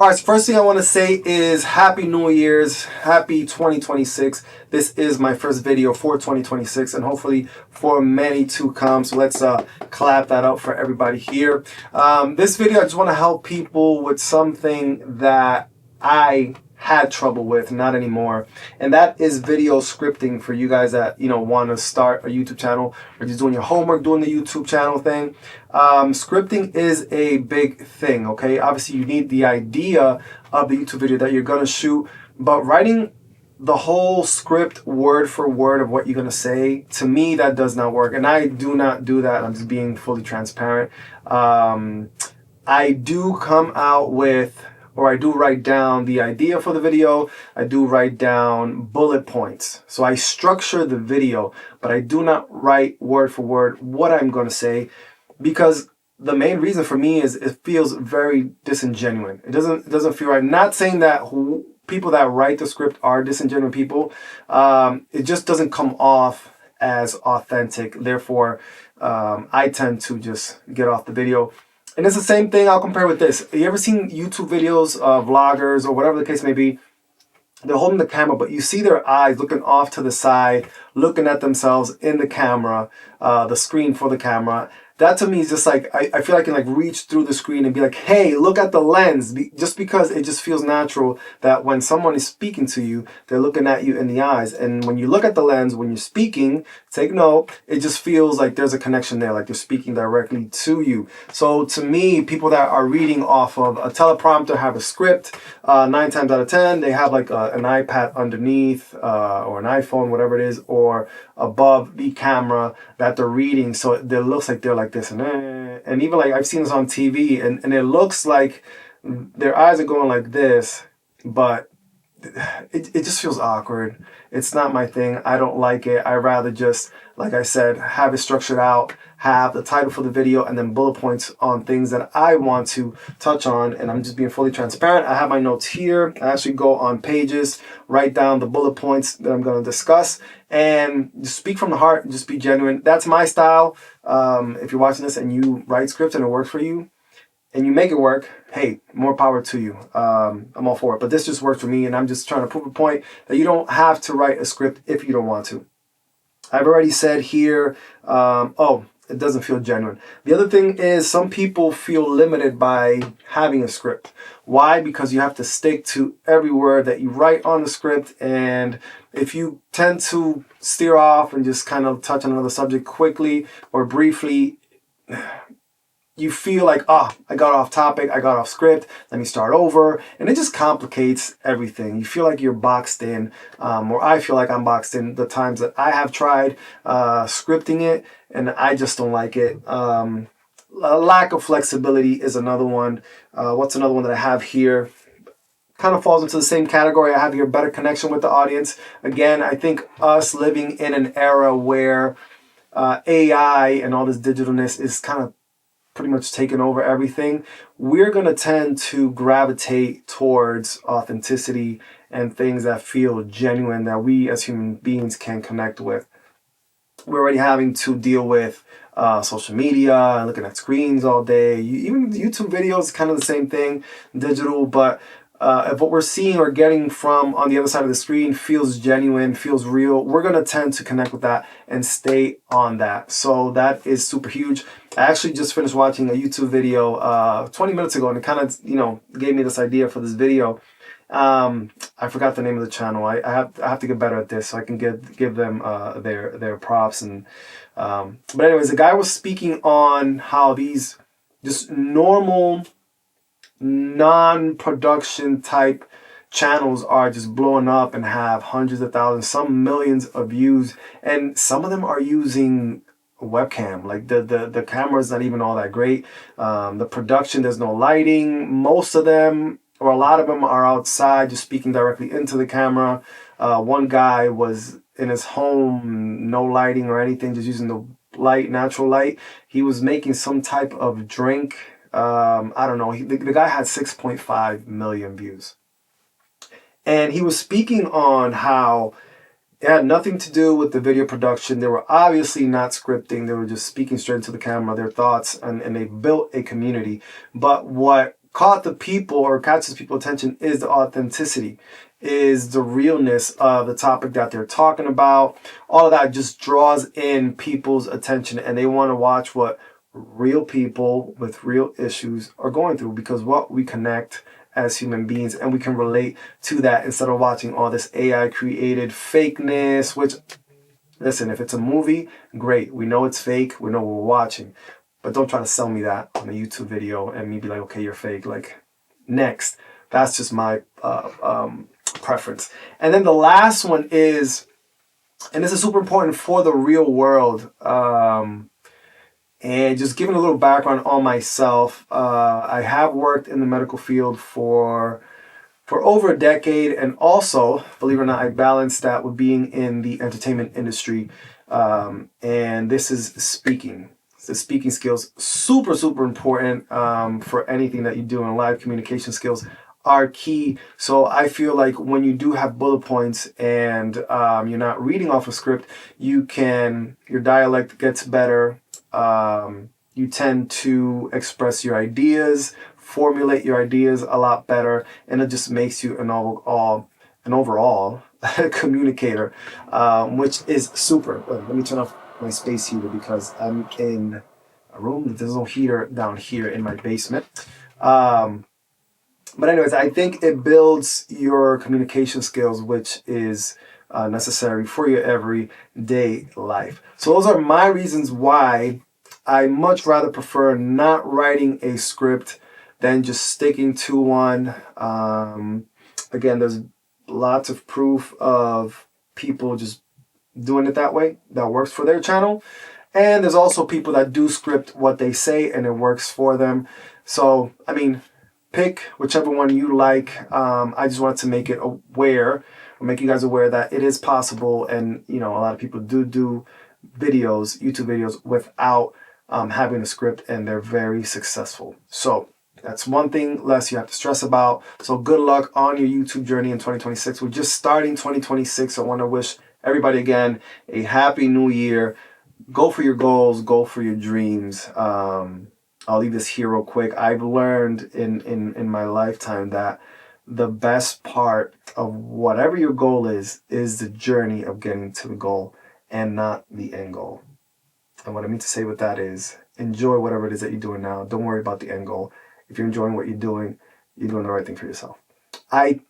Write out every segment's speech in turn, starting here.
All right, so first thing I want to say is Happy New Year's, Happy 2026. This is my first video for 2026 and hopefully for many to come. So let's clap that up for everybody here. This video, I just want to help people with something that I had trouble with, not anymore, and that is video scripting for you guys that want to start a YouTube channel or just doing your homework, doing the YouTube channel thing. Scripting is a big thing. Okay, obviously you need the idea of the YouTube video that you're gonna shoot, but writing the whole script word for word of what you're gonna say, to me that does not work, and I do not do that. I'm just being fully transparent. I do come out with, or I do write down the idea for the video. I do write down bullet points. So I structure the video, but I do not write word for word what I'm going to say, because the main reason for me is it feels very disingenuous. It doesn't feel right. Not saying that people that write the script are disingenuous people. It just doesn't come off as authentic. Therefore, I tend to just get off the video. And it's the same thing I'll compare with this. You ever seen YouTube videos of vloggers or whatever the case may be? They're holding the camera, but you see their eyes looking off to the side, looking at themselves in the camera, the screen for the camera. That to me is just like, I feel I can like reach through the screen and be like, hey, look at the lens. Just because it just feels natural that when someone is speaking to you, they're looking at you in the eyes. And when you look at the lens, when you're speaking, take note, it just feels like there's a connection there, like they're speaking directly to you. So to me, people that are reading off of a teleprompter have a script. 9 times out of 10, they have like an iPad underneath or an iPhone, whatever it is, or above the camera that they're reading. So it looks like they're like this, and even like I've seen this on TV, and it looks like their eyes are going like this, but it just feels awkward. It's not my thing. I don't like it. I rather just, like I said, have it structured out, have the title for the video, and then bullet points on things that I want to touch on. And I'm just being fully transparent. I have my notes here. I actually go on pages, write down the bullet points that I'm going to discuss, and just speak from the heart, just be genuine. That's my style. If you're watching this and you write scripts and it works for you, and you make it work, hey, more power to you. I'm all for it. But this just works for me, and I'm just trying to prove a point that you don't have to write a script if you don't want to. I've already said here, it doesn't feel genuine. The other thing is some people feel limited by having a script. Why? Because you have to stick to every word that you write on the script, and if you tend to steer off and just kind of touch on another subject quickly or briefly, you feel like, I got off topic, I got off script, let me start over. And it just complicates everything. You feel like you're boxed in, or I feel like I'm boxed in the times that I have tried scripting it, and I just don't like it. A lack of flexibility is another one. What's another one that I have here? Kind of falls into the same category. I have here better connection with the audience. Again, I think us living in an era where AI and all this digitalness is kind of pretty much taken over everything, we're going to tend to gravitate towards authenticity and things that feel genuine, that we as human beings can connect with. We're already having to deal with social media and looking at screens all day. Even YouTube videos, kind of the same thing, digital, but if what we're seeing or getting from on the other side of the screen feels genuine, feels real, we're going to tend to connect with that and stay on that. So that is super huge. I actually just finished watching a YouTube video 20 minutes ago, and it kind of, gave me this idea for this video. I forgot the name of the channel. I have to get better at this so I can give them their props. And but anyways, the guy was speaking on how these just normal non-production type channels are just blowing up and have hundreds of thousands, some millions of views, and some of them are using a webcam. Like the camera is not even all that great. The production, there's no lighting. Most of them, or a lot of them, are outside just speaking directly into the camera. One guy was in his home, no lighting or anything, just using the light, natural light. He was making some type of drink. I don't know. The guy had 6.5 million views. And he was speaking on how it had nothing to do with the video production. They were obviously not scripting. They were just speaking straight into the camera, their thoughts, and they built a community. But what caught the people or catches people's attention is the authenticity, is the realness of the topic that they're talking about. All of that just draws in people's attention, and they want to watch what real people with real issues are going through, because what we connect as human beings, and we can relate to that instead of watching all this AI created fakeness, which, listen, if it's a movie, great. We know it's fake. We know what we're watching. But don't try to sell me that on a YouTube video and me be like, okay, you're fake. Like, next. That's just my preference. And then the last one is, and this is super important for the real world, and just giving a little background on myself. I have worked in the medical field for over a decade, and also, believe it or not, I balanced that with being in the entertainment industry. And this is speaking. The speaking skills, super, super important for anything that you do in life. Communication skills are key. So I feel like when you do have bullet points and you're not reading off a script, your dialect gets better. You tend to express your ideas, formulate your ideas a lot better, and it just makes you an overall communicator, which is super. Let me turn off my space heater because I'm in a room that there's no heater down here in my basement. But anyways, I think it builds your communication skills, which is necessary for your everyday life. So those are my reasons why I much rather prefer not writing a script than just sticking to one. Again, there's lots of proof of people just doing it that way that works for their channel. And there's also people that do script what they say and it works for them. So, I mean, pick whichever one you like. I just wanted to make it aware, or make you guys aware that it is possible. And, a lot of people do videos, YouTube videos, without having a script, and they're very successful. So that's one thing less you have to stress about. So good luck on your YouTube journey in 2026. We're just starting 2026. I want to wish everybody again a happy new year. Go for your goals, go for your dreams. I'll leave this here real quick. I've learned in my lifetime that the best part of whatever your goal is the journey of getting to the goal and not the end goal. And what I mean to say with that is, enjoy whatever it is that you're doing now. Don't worry about the end goal. If you're enjoying what you're doing the right thing for yourself. I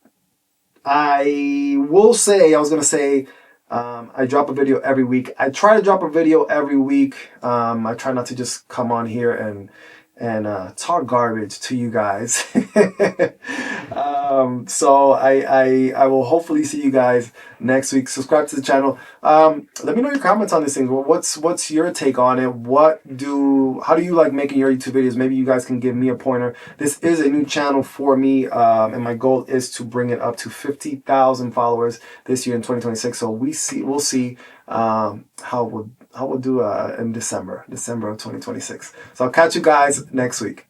will say, I drop a video every week. I try to drop a video every week. I try not to just come on here and talk garbage to you guys. So I will hopefully see you guys next week. Subscribe to the channel. Let me know your comments on these things. Well, what's your take on it? How do you like making your YouTube videos? Maybe you guys can give me a pointer. This is a new channel for me, and my goal is to bring it up to 50,000 followers this year in 2026. So we'll see how we'll do in December of 2026. So I'll catch you guys next week.